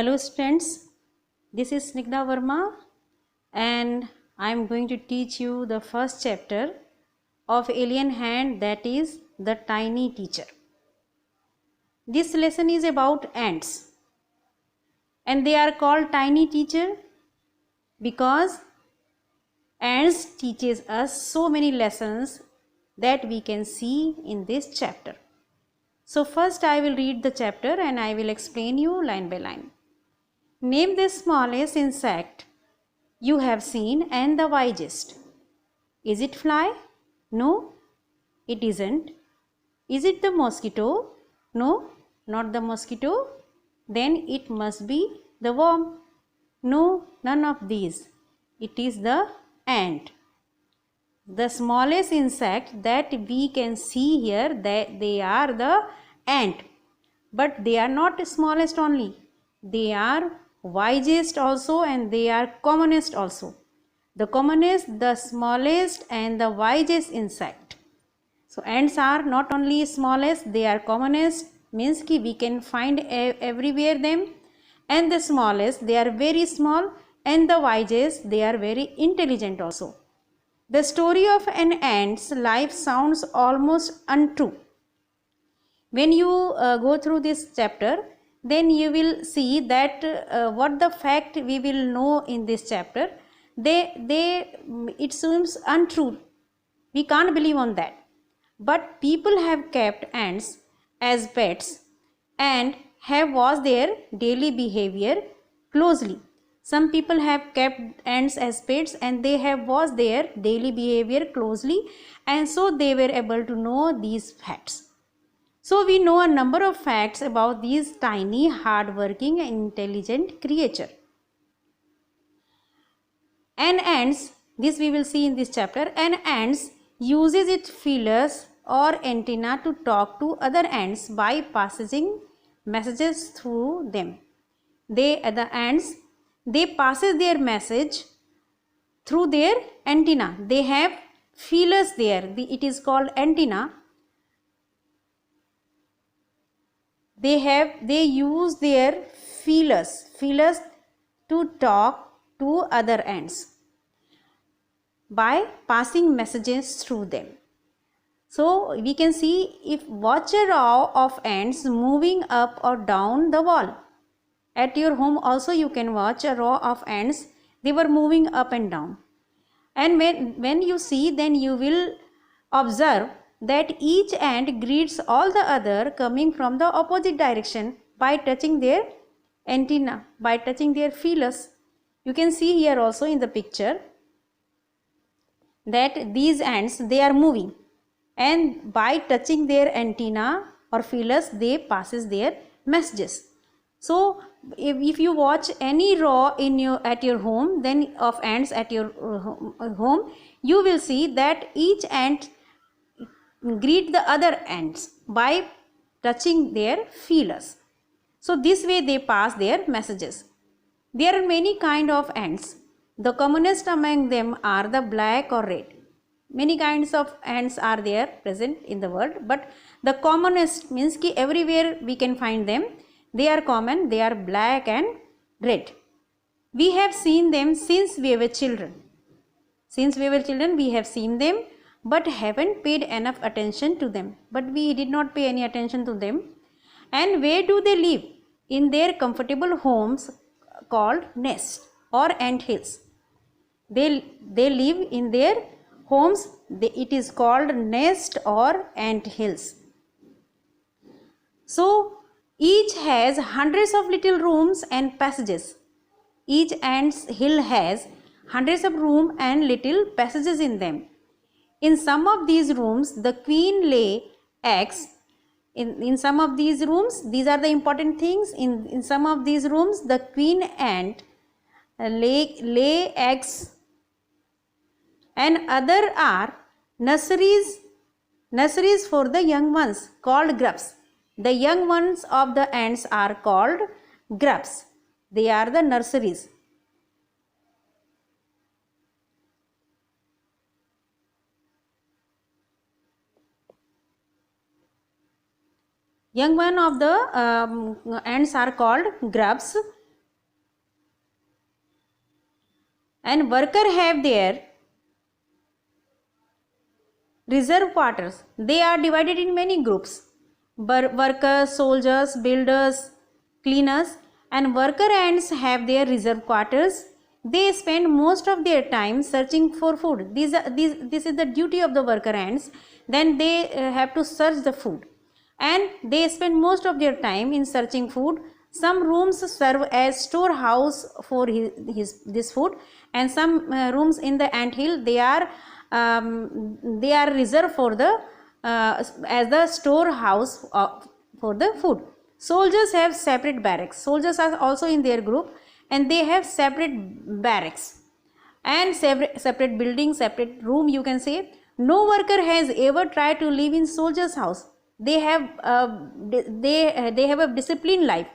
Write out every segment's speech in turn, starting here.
Hello students, this is Snigdha Verma and I am going to teach you the first chapter of Alien Hand, that is the Tiny Teacher. This lesson is about ants and they are called Tiny Teacher because ants teaches us so many lessons that we can see in this chapter. So first I will read the chapter and I will explain you line by line. Name the smallest insect you have seen and the wisest. Is it fly? No, it isn't. Is it the mosquito? No, not the mosquito. Then it must be the worm. No, none of these. It is the ant. The smallest insect that we can see here, that they are the ant. But they are not smallest only. They are wisest also and they are commonest also. The commonest, the smallest and the wisest insect. So ants are not only smallest, they are commonest, means ki we can find everywhere them, and the smallest, they are very small, and the wisest, they are very intelligent also. The story of an ant's life sounds almost untrue. When you go through this chapter, then you will see that what the fact we will know in this chapter, it seems untrue. We can't believe on that. But people have kept ants as pets and have watched their daily behavior closely. Some people have kept ants as pets and they have watched their daily behavior closely, and so they were able to know these facts. So we know a number of facts about these tiny, hard-working and intelligent creature. An ants, this we will see in this chapter, an ants uses its feelers or antenna to talk to other ants by passing messages through them. The ants, they passes their message through their antenna. They have feelers there. It is called antenna. They use their feelers to talk to other ants by passing messages through them. So we can see, if watch a row of ants moving up or down the wall. At your home also you can watch a row of ants, they were moving up and down. And when you see, then you will observe that each ant greets all the other coming from the opposite direction by touching their antenna, by touching their feelers. You can see here also in the picture that these ants, they are moving, and by touching their antenna or feelers, they passes their messages. So if you watch any row at your home, then of ants at your home, you will see that each ant greet the other ants by touching their feelers. So this way they pass their messages. There are many kind of ants. The commonest among them are the black or red. Many kinds of ants are there present in the world, but the commonest means ki everywhere we can find them. They are common, they are black and red. We have seen them since we were children. Since we were children, we have seen them, but haven't paid enough attention to them. But we did not pay any attention to them. And where do they live? In their comfortable homes called nests or ant hills. They live in their homes. It is called nest or ant hills. So each has hundreds of little rooms and passages. Each ant's hill has hundreds of rooms and little passages in them. In some of these rooms, the queen lay eggs. In some of these rooms, these are the important things. In some of these rooms, the queen ant lay eggs, and other are nurseries for the young ones called grubs. The young ones of the ants are called grubs. They are the nurseries. Young one of the ants are called grubs, and worker have their reserve quarters. They are divided in many groups. Workers, soldiers, builders, cleaners, and worker ants have their reserve quarters. They spend most of their time searching for food. This is the duty of the worker ants. Then they have to search the food, and they spend most of their time in searching food. Some rooms serve as storehouse for this food, and some rooms in the ant hill, they are reserved for the as the storehouse for the food. Soldiers have separate barracks. Soldiers are also in their group, and they have separate barracks and separate building, separate room, you can say. No worker has ever tried to live in soldier's house. They have a disciplined life,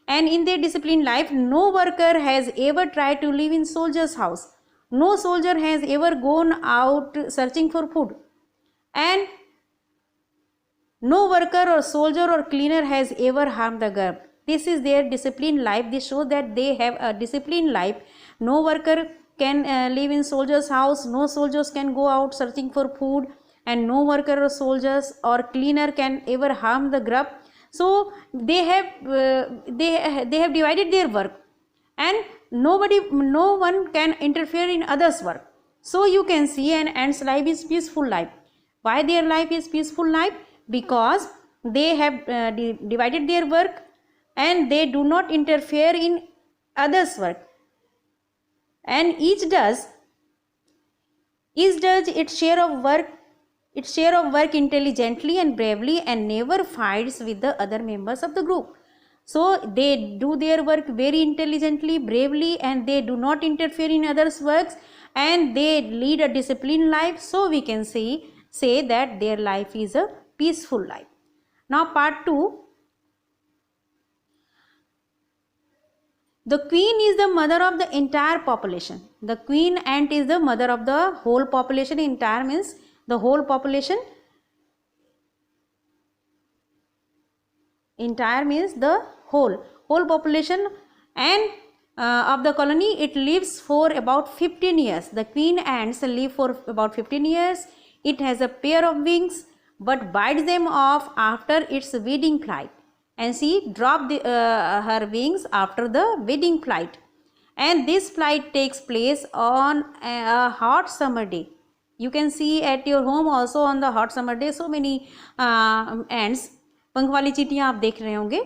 and in their disciplined life, no worker has ever tried to live in soldier's house. No soldier has ever gone out searching for food, and no worker or soldier or cleaner has ever harmed the garb. This is their disciplined life. This shows that they have a disciplined life. No worker can live in soldier's house. No soldiers can go out searching for food, and no worker or soldiers or cleaner can ever harm the grub. So they have divided their work, and no one can interfere in others' work. So you can see an ant's life is peaceful life. Why their life is peaceful life? Because they have divided their work, and they do not interfere in others' work, and each does its share of work intelligently and bravely, and never fights with the other members of the group. So they do their work very intelligently, bravely, and they do not interfere in others' works, and they lead a disciplined life. So we can say that their life is a peaceful life. Now part 2. The queen is the mother of the entire population. The queen ant is the mother of the whole population. Entire means the whole population. Entire means the whole population, and of the colony, it lives for about 15 years. The queen ants live for about 15 years. It has a pair of wings, but bites them off after its wedding flight, and she dropped her wings after the wedding flight, and this flight takes place on a hot summer day. You can see at your home also on the hot summer day so many ants, पंख वाली चींटियां आप देख रहे होंगे.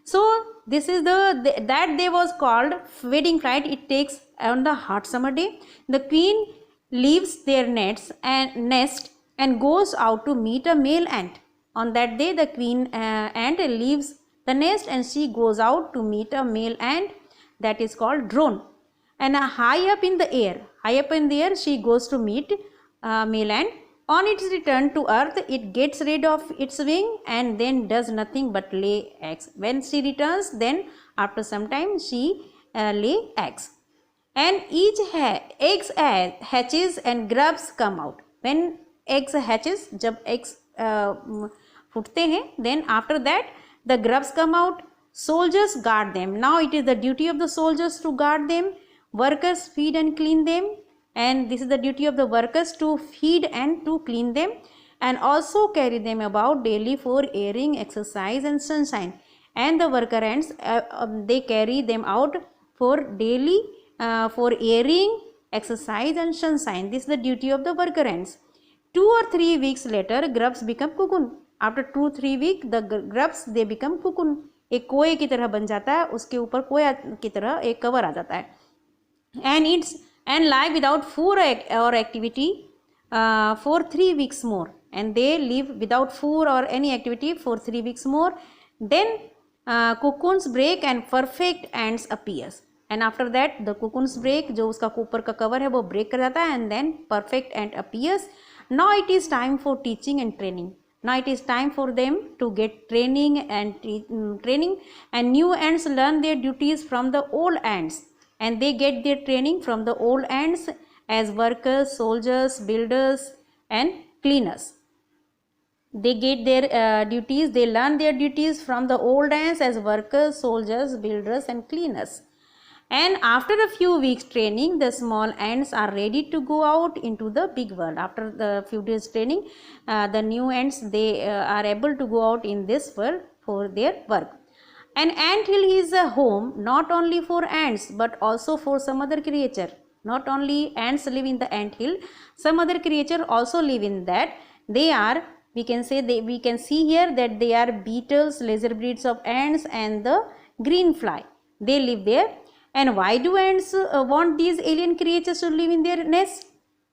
So this is that day was called wedding flight. It takes on the hot summer day. The queen leaves their nest and goes out to meet a male ant. On that day, the queen ant leaves the nest and she goes out to meet a male ant, that is called drone. And high up in the air, she goes to meet male ant. On its return to earth, it gets rid of its wing and then does nothing but lay eggs. When she returns, then after some time she lay eggs, and each eggs hatches and grubs come out. When eggs hatches, जब eggs फूटते हैं, then after that the grubs come out. Soldiers guard them. Now it is the duty of the soldiers to guard them. Workers feed and clean them, and this is the duty of the workers to feed and to clean them, and also carry them about daily for airing, exercise and sunshine. And the worker ants, they carry them out for daily for airing, exercise and sunshine. This is the duty of the worker ants. 2 or 3 weeks later, grubs become cocoon. After 2-3 weeks, the grubs they become cocoon. एक कोए की तरह बन जाता है, उसके ऊपर कोया की तरह एक कवर आ जाता है. And lie without food or activity for 3 weeks more. And they live without food or any activity for 3 weeks more. Then cocoons break and perfect ants appears. And after that the cocoons break, जो उसका ऊपर का cover है वो break कर जाता है, and then perfect ant appears. Now it is time for teaching and training. Now it is time for them to get training, and new ants learn their duties from the old ants, and they get their training from the old ants as workers, soldiers, builders and cleaners. They get their duties, they learn their duties from the old ants as workers, soldiers, builders and cleaners. And after a few weeks training, the small ants are ready to go out into the big world. After the few days training, the new ants, they are able to go out in this world for their work. An anthill is a home not only for ants but also for some other creature. Not only ants live in the anthill, some other creature also live in that. They are, we can see here that they are beetles, lesser breeds of ants, and the green fly. They live there. And why do ants want these alien creatures to live in their nest?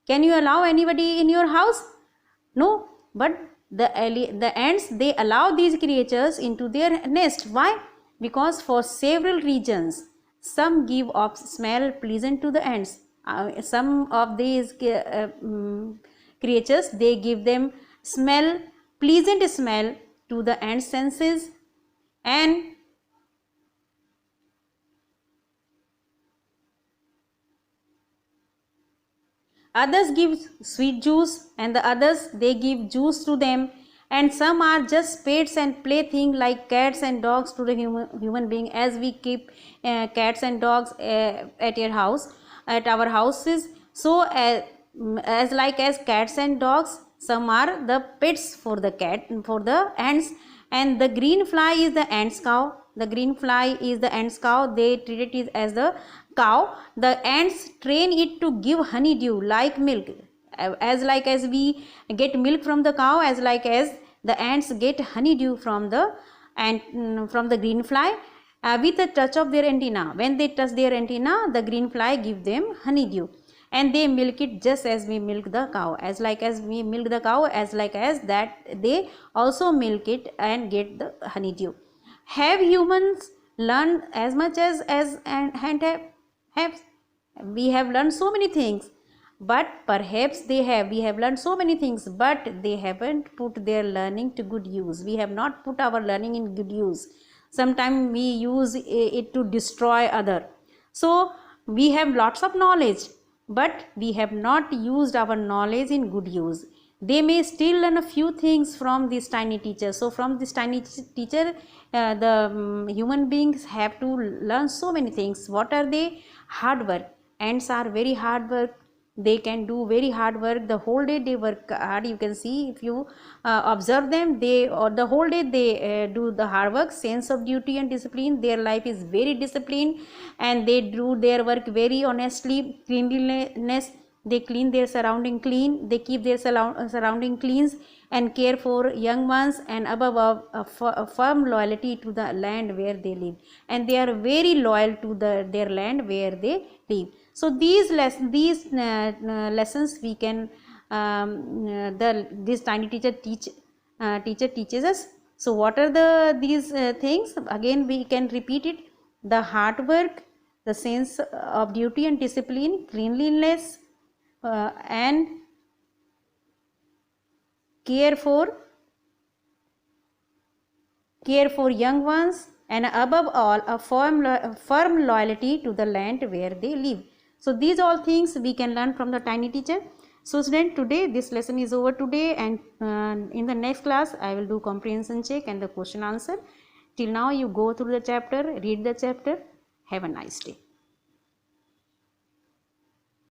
Can you allow anybody in your house? No, but the ants, they allow these creatures into their nest. Why? Because for several reasons. Some give off smell pleasant to the ants. Some of these creatures, they give them pleasant smell to the ant senses, and others give sweet juice, and the others, they give juice to them. And some are just pets and plaything like cats and dogs to the human being, as we keep cats and dogs at our houses. So as like as cats and dogs, some are the pets for the ants. And the green fly is the ants cow. The green fly is the ants cow. They treat it as the cow. The ants train it to give honeydew like milk. As like as we get milk from the cow, as like as the ants get honeydew from the green fly with a touch of their antenna. When they touch their antenna, the green fly give them honeydew, and they milk it just as we milk the cow. As like as we milk the cow, as like as that they also milk it and get the honeydew. Have humans learned as much as and have we have learned so many things, but perhaps we have learned so many things, but they haven't put their learning to good use. We have not put our learning in good use. Sometimes we use it to destroy other. So we have lots of knowledge, but we have not used our knowledge in good use. They may still learn a few things from this tiny teacher. So from this tiny teacher, the human beings have to learn so many things. What are they? Hard work. Ants are very hard work. They can do very hard work. The whole day they work hard. You can see, if you observe them, the whole day they do the hard work. Sense of duty and discipline. Their life is very disciplined, and they do their work very honestly. Cleanliness. They clean their surrounding clean. They keep their surrounding clean and care for young ones, and above all, a firm loyalty to the land where they live. And they are very loyal to their land where they live. So these lessons we can this tiny teacher teaches us. So what are these things? Again we can repeat it: the hard work, the sense of duty and discipline, cleanliness, and care for young ones, and above all a firm loyalty to the land where they live. So these all things we can learn from the tiny teacher. So student, today this lesson is over today, and in the next class I will do comprehension check and the question answer. Till now you go through the chapter, read the chapter. Have a nice day.